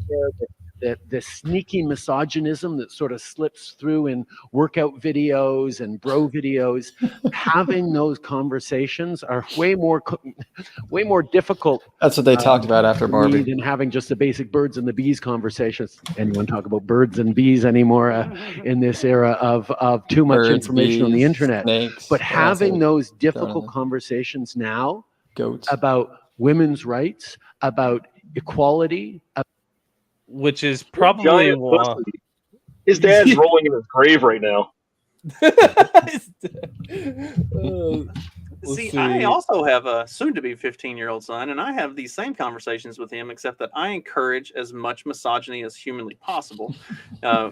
there, the sneaky misogynism that sort of slips through in workout videos and bro videos. Having those conversations are way more difficult. That's what they talked about after Barbie. Than having just the basic birds and the bees conversations. Anyone talk about birds and bees anymore in this era of too much information on the internet? Snakes, but having those difficult conversations now about women's rights, about equality, which is probably why his dad's rolling in his grave right now. See, I also have a soon-to-be 15-year-old son, and I have these same conversations with him, except that I encourage as much misogyny as humanly possible. I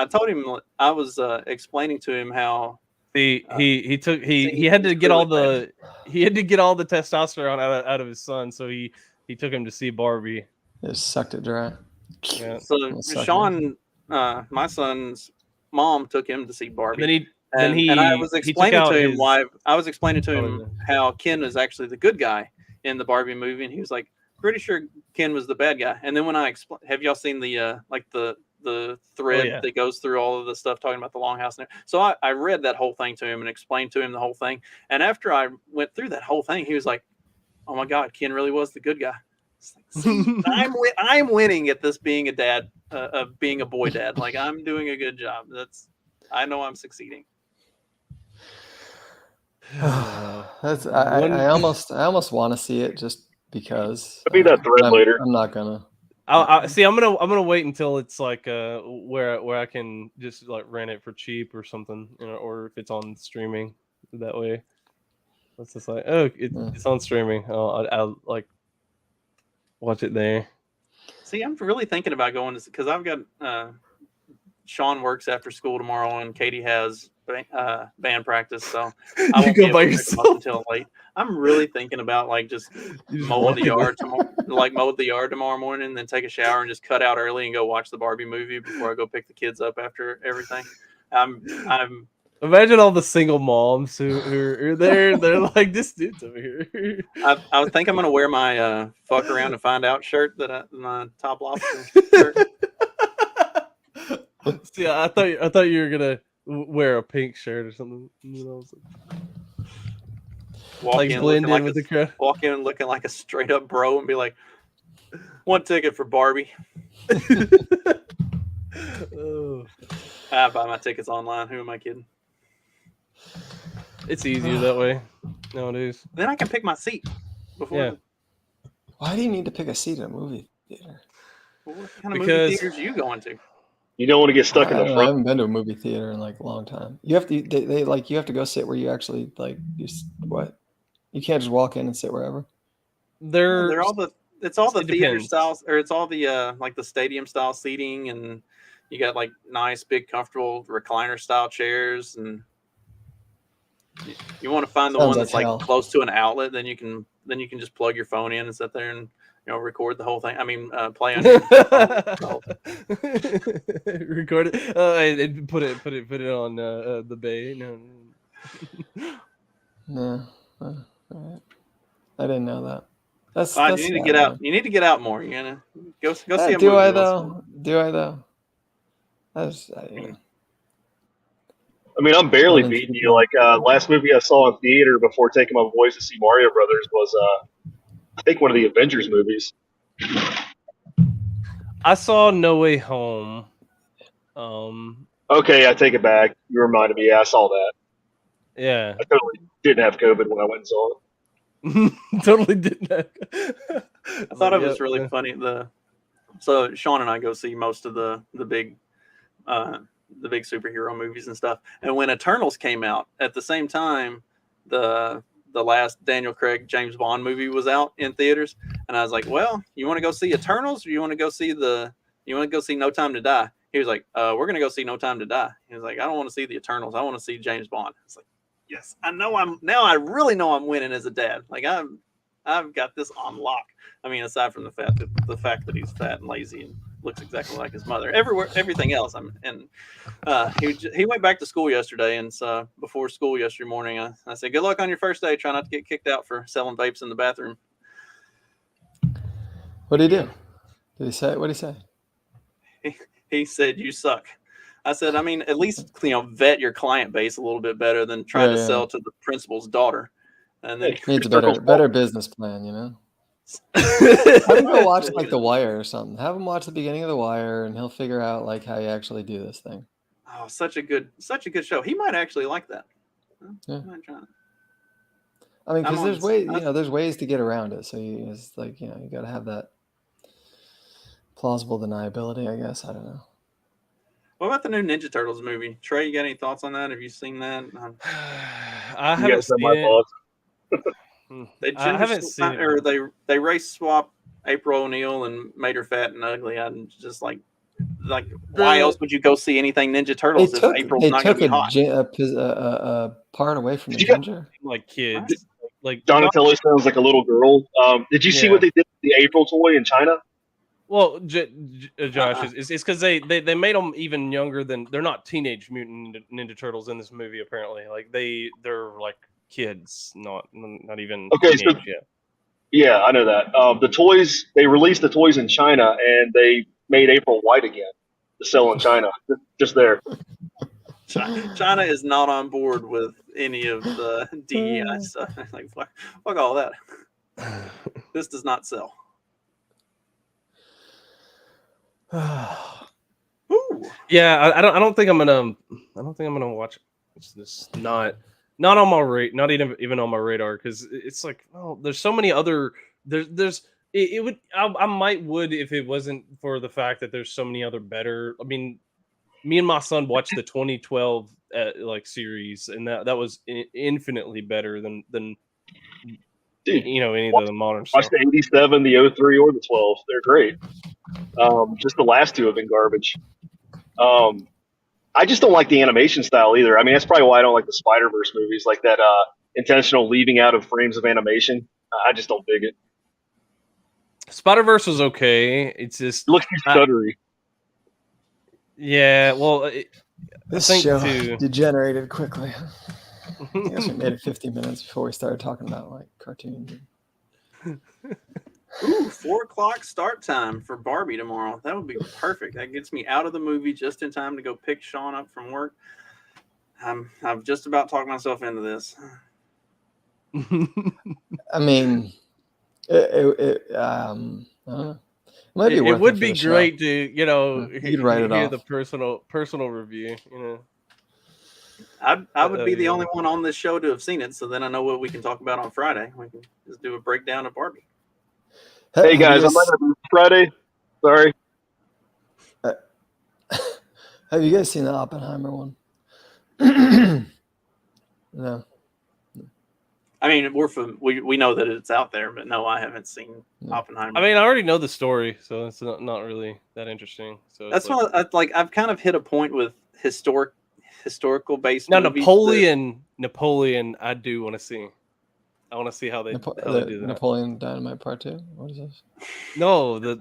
told him I was explaining to him how he had to get all the testosterone out of his son, so he took him to see Barbie. Just sucked it dry. Yeah. So Sean, my son's mom took him to see Barbie. And I was explaining to him how Ken was actually the good guy in the Barbie movie, and he was like, pretty sure Ken was the bad guy. And then when I have y'all seen the thread that goes through all of the stuff talking about the Longhouse? So I read that whole thing to him and explained to him the whole thing. And after I went through that whole thing, he was like, "Oh my God, Ken really was the good guy." I'm winning at this being a dad, being a boy dad. Like I'm doing a good job. I know I'm succeeding. I almost want to see it just because. I'll be that thread later. I'm not gonna. I see. I'm gonna wait until it's like where I can just like rent it for cheap or something, or if it's on streaming that way. It's just like it's on streaming. I'll like watch it there. See, I'm really thinking about going because I've got Sean works after school tomorrow and Katie has band practice, so I won't be able to pick them up until late. I'm really thinking about like just mowing the yard tomorrow morning, then take a shower and just cut out early and go watch the Barbie movie before I go pick the kids up after everything. I'm Imagine all the single moms who are there. They're like, this dude's over here. I think I'm gonna wear my "fuck around and find out" shirt my Top Lobster shirt. See, I thought you were gonna wear a pink shirt or something. Walk in looking like a straight up bro and be like, "One ticket for Barbie." I buy my tickets online. Who am I kidding? It's easier that way nowadays. Then I can pick my seat. Why do you need to pick a seat at a movie theater? Well, what kind of movie theaters are you going to? You don't want to get stuck in the front. I haven't been to a movie theater in like a long time. You have to you have to go sit where you actually what? You can't just walk in and sit wherever. They're all the theater styles, or it's all the like the stadium style seating, and you got like nice big comfortable recliner style chairs, and you want to find the one that's like close to an outlet, then you can just plug your phone in and sit there and record the whole thing. I mean, play on your phone. Record it. And put it on the bay. No. All right. I didn't know that. That's you need to get out. You need to get out more. You're gonna go see a movie. Do I though? I mean, I'm barely beating you. Like last movie I saw in theater before taking my boys to see Mario Brothers was I think one of the Avengers movies. I saw No Way Home. Okay, I take it back. You reminded me. Yeah, I saw that. Yeah. I totally didn't have COVID when I went and saw it. Totally didn't have. I thought it was really funny. So Sean and I go see most of the big superhero movies and stuff. And when Eternals came out at the same time, the last Daniel Craig James Bond movie was out in theaters, and I was like, "Well, you want to go see Eternals, or you want to go see No Time to Die?" He was like, "We're gonna go see No Time to Die." He was like, "I don't want to see the Eternals. I want to see James Bond." It's like, yes, I really know I'm winning as a dad. Like I've got this on lock. I mean, aside from the fact that he's fat and lazy and looks exactly like his mother, everything else. He went back to school yesterday, and so before school yesterday morning, I said, "Good luck on your first day. Try not to get kicked out for selling vapes in the bathroom." What did he do? Did he say? What did he say? He said, "You suck." I said, I mean, at least vet your client base a little bit better than trying to sell to the principal's daughter. And then needs a better business plan, Have him go watch like The Wire or something. Have him watch the beginning of The Wire, and he'll figure out like how you actually do this thing. Oh, such a good show. He might actually like that. Yeah. I mean, because there's ways, there's ways to get around it. So you got to have that plausible deniability, I guess. I don't know. What about the new Ninja Turtles movie? Trey, you got any thoughts on that? Have you seen that? I haven't seen it. I haven't seen it. Or they race swap April O'Neil and made her fat and ugly. I'm just like why else would you go see anything Ninja Turtles if April's not going to be hot? A part away from the Ginger. Like kids. Like Donatello sounds like a little girl. Did you see what they did with the April toy in China? Well, Josh, it's because they made them even younger than they're not Teenage Mutant Ninja Turtles in this movie. Apparently, like they're like kids, not even teenage yet. Yeah, I know that. The toys, they released the toys in China and they made April white again to sell in China. Just there. China is not on board with any of the DEI stuff. Like fuck all that. This does not sell. Yeah, I don't think I'm gonna watch it. It's just not on my not even on my radar, because it's like, oh, there's so many other there's it would I might would if it wasn't for the fact that there's so many other better. I mean, me and my son watched the 2012 like series, and that was infinitely better than Dude, any watch, of the modern watch stuff. the '87, the '03, or the 12. They're great. Just the last two have been garbage. I just don't like the animation style either. I mean, that's probably why I don't like the Spider Verse movies, like that intentional leaving out of frames of animation. I just don't dig it. Spider-Verse was okay. It's just It looks too stuttery. Yeah, well, This I think show too. degenerated quickly. I guess we made it 50 minutes before we started talking about like cartoons. Ooh, 4:00 start time for Barbie tomorrow. That would be perfect. That gets me out of the movie just in time to go pick Sean up from work. I've just about talked myself into this. I mean, I don't know. Might be It would for be the show. great to You'd write it hear off. the personal review. I would be the only one on this show to have seen it, so then I know what we can talk about on Friday. We can just do a breakdown of Barbie. Hey guys, I'm not gonna be Friday. Sorry. Have you guys seen the Oppenheimer one? No. I mean, we know that it's out there, but no, I haven't seen Oppenheimer. I mean, I already know the story, so it's not really that interesting. So that's why I've kind of hit a point with historical based. Now, Napoleon, I do want to see. I want to see how they do that. Napoleon Dynamite Part 2. What is this? No, the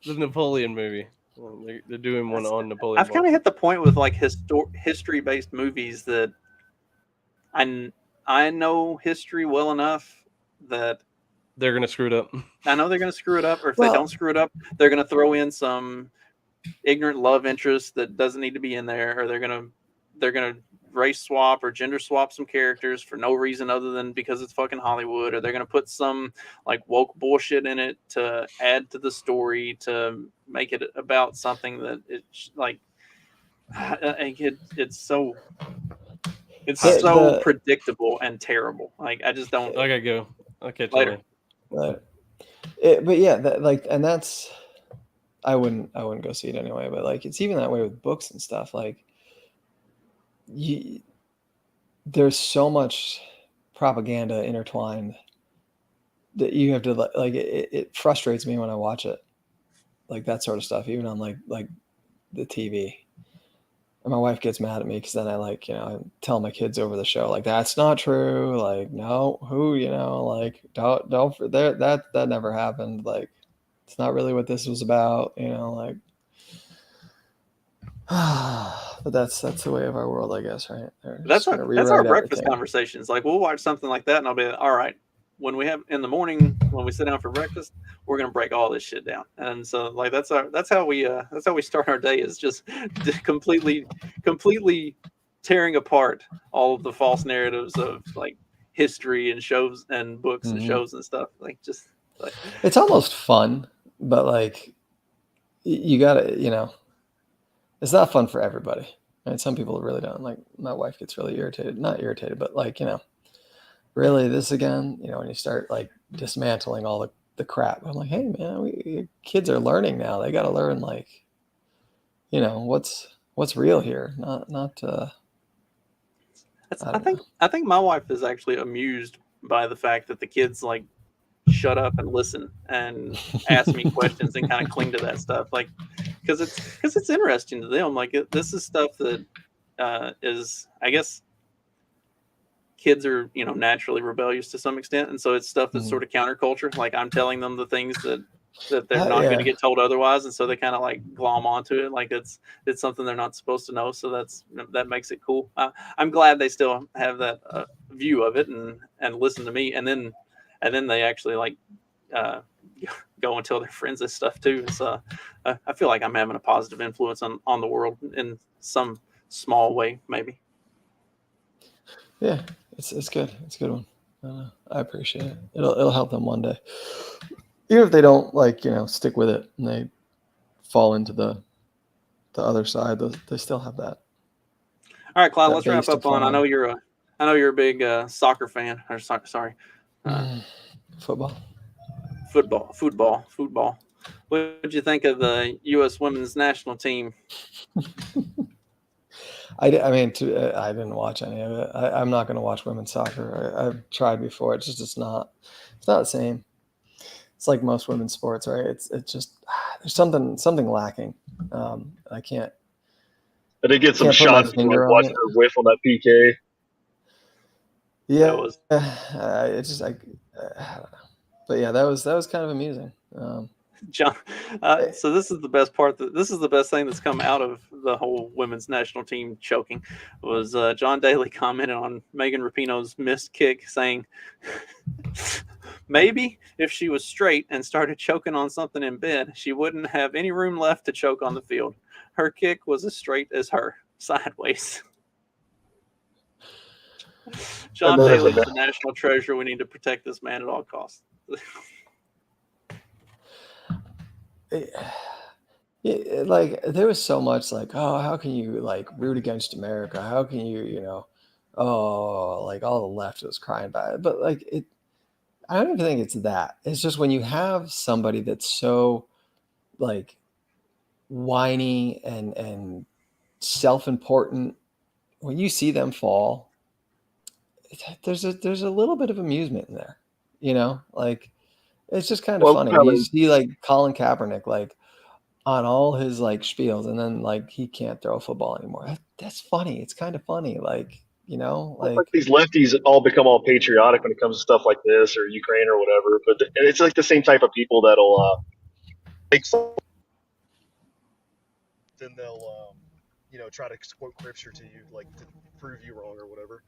Napoleon movie. Well, they're doing one on Napoleon. I've kind of hit the point with like history based movies that I know history well enough that they're gonna screw it up. I know they're gonna screw it up, or if they don't screw it up, they're gonna throw in some ignorant love interest that doesn't need to be in there, or they're gonna race swap or gender swap some characters for no reason other than because it's fucking Hollywood, or they're gonna put some like woke bullshit in it to add to the story to make it about something that it's like it's so predictable and terrible. Like I just don't. I gotta go. I'll catch you later. But yeah, and that's I wouldn't go see it anyway. But like it's even that way with books and stuff. Like there's so much propaganda intertwined that you have to like. It frustrates me when I watch it, like that sort of stuff, even on like the TV. And my wife gets mad at me because then I I tell my kids over the show, like, that's not true. Like, no, like, don't that never happened. Like, it's not really what this was about, like. But that's the way of our world, I guess, right? That's our breakfast conversations. Like, we'll watch something like that, and I'll be like, all right. When we have in the morning, when we sit down for breakfast, we're gonna break all this shit down. And so, like, that's how we start our day, is just completely tearing apart all of the false narratives of like history and shows and books and shows and stuff. Like, just like it's almost fun, but like you gotta, it's not fun for everybody. Right? Some people really don't. Like my wife gets really irritated, not irritated, but like, really this again, when you start like dismantling all the crap. I'm like, hey man, kids are learning now. They got to learn like, what's real here. Not I think my wife is actually amused by the fact that the kids like shut up and listen and ask me questions and kind of cling to that stuff, like because it's interesting to them. Like this is stuff that is, I guess, kids are naturally rebellious to some extent, and so it's stuff that's sort of counterculture. Like I'm telling them the things that they're not going to get told otherwise, and so they kind of like glom onto it, like it's something they're not supposed to know. So that makes it cool. I'm glad they still have that view of it and listen to me, and then they actually like go and tell their friends this stuff too. So I feel like I'm having a positive influence on the world in some small way, maybe. Yeah, it's good. It's a good one. I appreciate it. It'll help them one day. even if they don't stick with it and they fall into the other side, they still have that. All right, Clyde, that let's base wrap to up on. I climb. know you're a big soccer fan. Or sorry, Football. Football. What did you think of the U.S. women's national team? I didn't watch any of it. I'm not going to watch women's soccer. I've tried before. It's not the same. It's like most women's sports, right? It's just there's something lacking. I can't. I did get some Can't put my shots of like finger on watching it. her whiff on that PK. Yeah, That was it's just like, I don't know. But yeah, that was kind of amusing. John. So this is the best part. This is the best thing that's come out of the whole women's national team choking. Was John Daly commented on Megan Rapinoe's missed kick, saying, "Maybe if she was straight and started choking on something in bed, she wouldn't have any room left to choke on the field. Her kick was as straight as her, sideways." John Daly is the national treasure. We need to protect this man at all costs. Like there was so much like, oh, how can you like root against America? How can you oh, like all the left was crying about it. But like I don't even think it's that. It's just when you have somebody that's so like whiny and self-important, when you see them fall, there's a little bit of amusement in there, like it's just kind of funny. You see like Colin Kaepernick like on all his like spiels, and then like he can't throw a football anymore. That's funny. It's kind of funny, like like these lefties all become all patriotic when it comes to stuff like this or Ukraine or whatever. But it's like the same type of people that'll make then they'll try to quote scripture to you like to prove you wrong or whatever.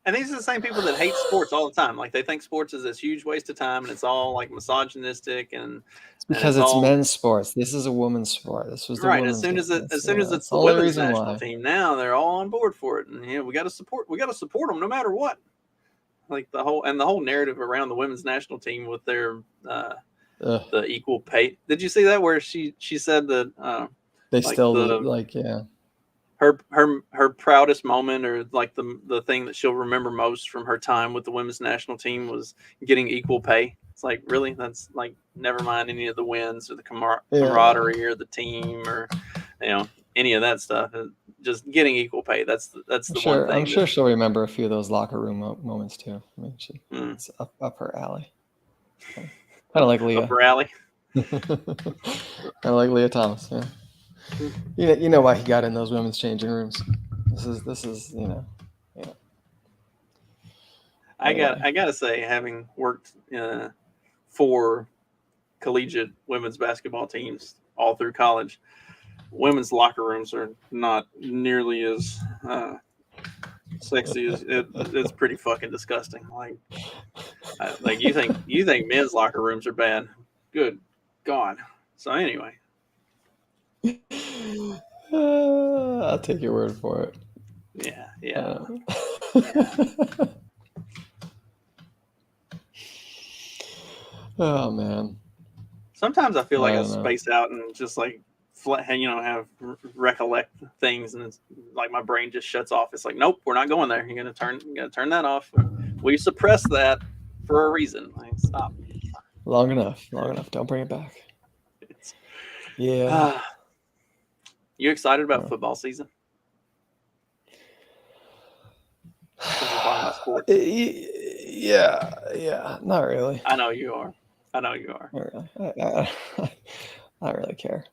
And these are the same people that hate sports all the time. Like they think sports is this huge waste of time, and it's all like misogynistic and because it's men's sports. This is a women's sport. This was the right. women's As soon as it's that's the only women's reason national why. team, now they're all on board for it, and we got to support them no matter what. Like the whole narrative around the women's national team with their the equal pay. Did you see that where she said that they like still like yeah. Her proudest moment, or like the thing that she'll remember most from her time with the women's national team, was getting equal pay. It's like, really? That's like, never mind any of the wins or the camaraderie or the team or any of that stuff. Just getting equal pay. That's the one thing. I'm sure she'll remember a few of those locker room moments too. I mean, it's up her alley. Kind of like Leah. Up her alley. Kind of like Leah Thomas. Yeah. You know why he got in those women's changing rooms. This is I gotta say, having worked for collegiate women's basketball teams all through college, women's locker rooms are not nearly as sexy as it's pretty fucking disgusting. Like you think men's locker rooms are bad? Good God. So anyway. I'll take your word for it. Yeah. Oh man. Sometimes I feel like I space out and just like have recollect things, and it's like my brain just shuts off. It's like, nope, we're not going there. You're gonna turn that off. We suppress that for a reason. Like, stop. Long enough. Don't bring it back. Yeah. You excited about football season? We're talking about sports. Yeah. Not really. I know you are. Not really. I don't really care.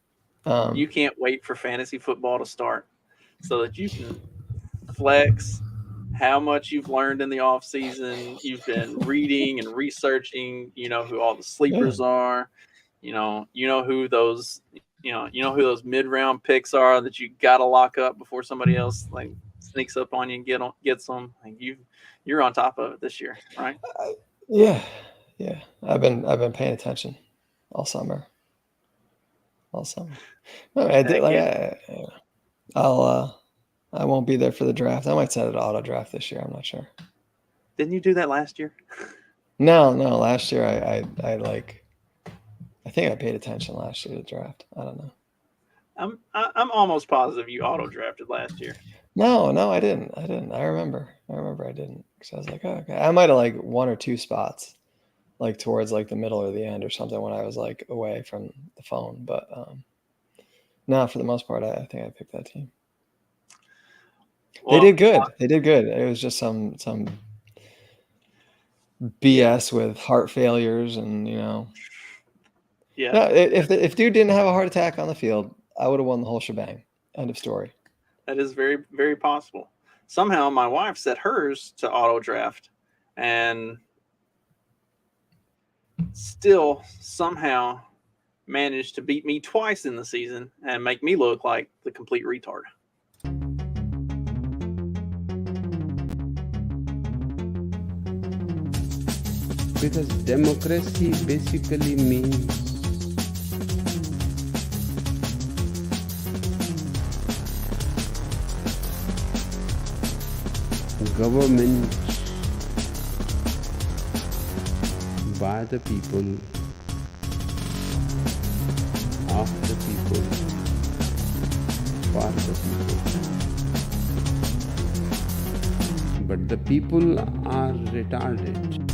You can't wait for fantasy football to start so that you can flex how much you've learned in the off season. You've been reading and researching. You know who all the sleepers are. You know who those who those mid-round picks are that you got to lock up before somebody else like sneaks up on you and gets them. Like you're on top of it this year, right? Yeah. I've been paying attention all summer. I won't be there for the draft. I might set it auto draft this year. I'm not sure. Didn't you do that last year? No. Last year, I think I paid attention last year to the draft. I don't know. I'm almost positive you auto drafted last year. No, I didn't. I remember I didn't. Because I was like, oh, okay. I might have like 1 or 2 spots, like towards like the middle or the end or something when I was like away from the phone. But no, for the most part, I think I picked that team. Well, they did good. They did good. It was just some BS with heart failures and Yeah. No, if dude didn't have a heart attack on the field, I would have won the whole shebang. End of story. That is very, very possible. Somehow my wife set hers to auto draft and still somehow managed to beat me twice in the season and make me look like the complete retard. Because democracy basically means government by the people, of the people, for the people. But the people are retarded.